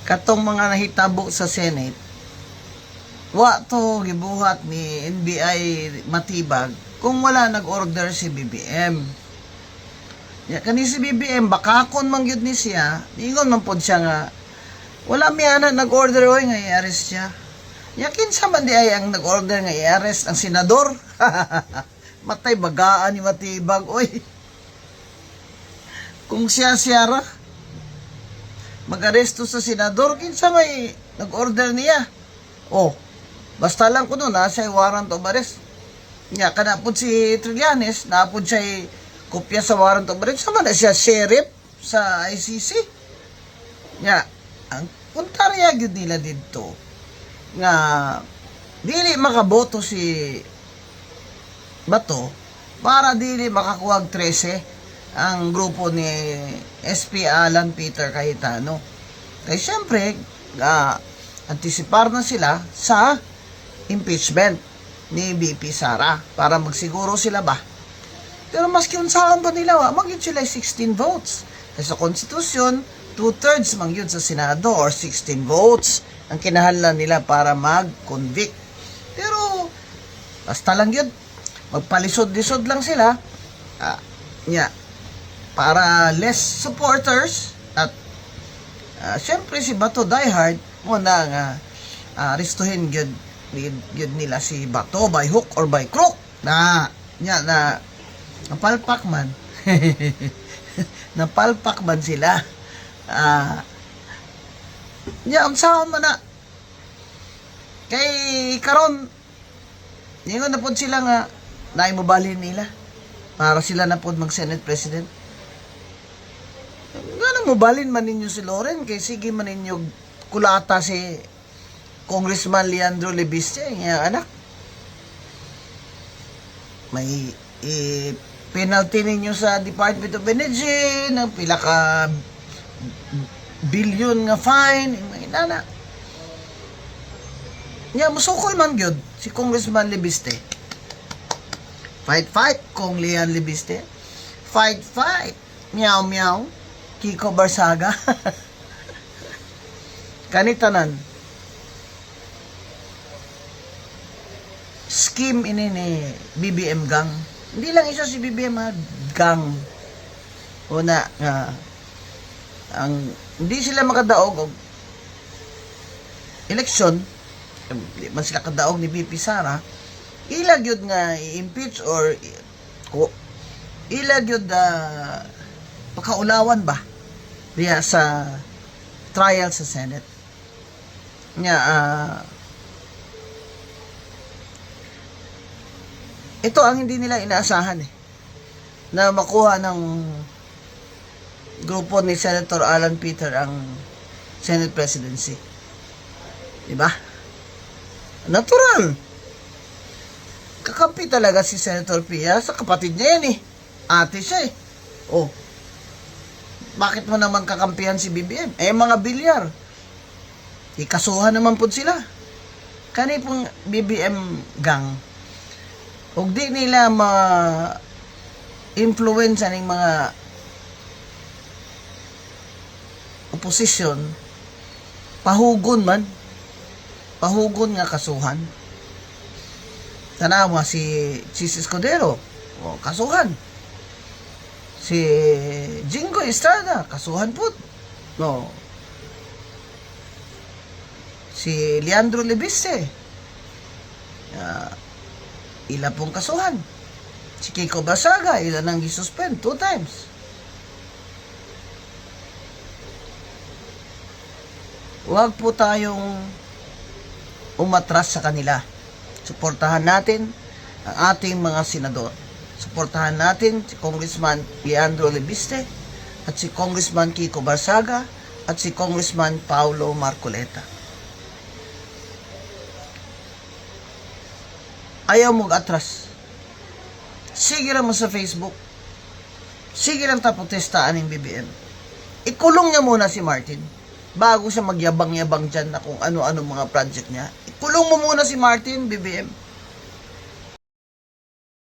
katong mga nahitabo sa Senate, wa to gibuhat ni NBI matibag kung wala nag-order si BBM. Ya kani si BBM bakakon man gyud ni siya, ingon man pod siya nga wala mi ana nag-order oy nga i-arrest siya. Ya kinsa man di ay ang nag-order nga i-arrest ang senador? Matay bagaan ni matibag oy. Kung siya ra mag-aresto sa senador, kinsa may nag-order niya? Oh, basta lang kuno na siya warrant of arrest. Nya kana pud si Trillanes, naapod siya kopya sa warrant of arrest. Sama na siya sheriff sa ICC. Nya ang puntarya gyud nila didto nga dili makaboto si Bato para dili makakuwag 13 ang grupo ni SP Alan Peter Cayetano. Kaya syempre, antisipar na sila sa impeachment ni BP Sara para magsiguro sila ba. Pero maski unsaon ba nila, magyud sila 16 votes. Kasi sa konstitusyon, 2/3 magyud sa Senado or 16 votes ang kinahanglan nila para mag-convict. Pero, basta lang yun, magpalisod-lisod lang sila. Para less supporters at syempre si Bato diehard mo na nga arestuhin gyud nila si Bato by hook or by crook na napalpak man napalpak man sila unsaon man na kay karon ningon na pod sila nga naimobalhin nila para sila na pod mag Senate President. Mo balin man ninyo si Loren kay sige man ninyo kulata si Congressman Leandro Lebiste nga anak. May penalty ninyo sa Department of Energy ng pila ka billion nga fine mga inana. Nya musukoy man gyud si Congressman Lebiste. Fight kung Leon Lebiste. Fight. Meow. Kiko Barsaga. Kanitanan. Scheme ini ni BBM gang. Hindi lang isa si BBM gang. Una ang hindi sila makadaog og election, hindi man sila kadaog ni BP Sara, ilag yun nga i-impeach or ilag yun pakaulawan ba diya sa trial sa Senate nga ito ang hindi nila inaasahan na makuha ng grupo ni Senator Alan Peter ang Senate presidency, diba? Natural kakampi talaga si Senator Pia sa kapatid niya yan ate siya bakit mo naman kakampihan si BBM? Mga bilyar. Ikasuhan naman po sila. Kani pong BBM gang. Ug di nila ma-influence ng mga opposition. Pahugon nga kasuhan. Tanawa si Chis Escudero. Kasuhan. Si Jingo Estrada, kasuhan po. Si Leandro Lebiste, ila pong kasuhan. Si Kiko Barsaga, ila nang gisuspend 2 times. Huwag po tayong umatras sa kanila. Suportahan natin ang ating mga senador. Suportahan natin si Congressman Leandro Lebiste at si Congressman Kiko Barsaga at si Congressman Paulo Marcoleta. Ayaw mong atras. Sige lang mo sa Facebook. Sige lang tapotestaan ng BBM. Ikulong niya muna si Martin bago siya magyabang-yabang dyan na kung ano-ano mga project niya. Ikulong mo muna si Martin, BBM.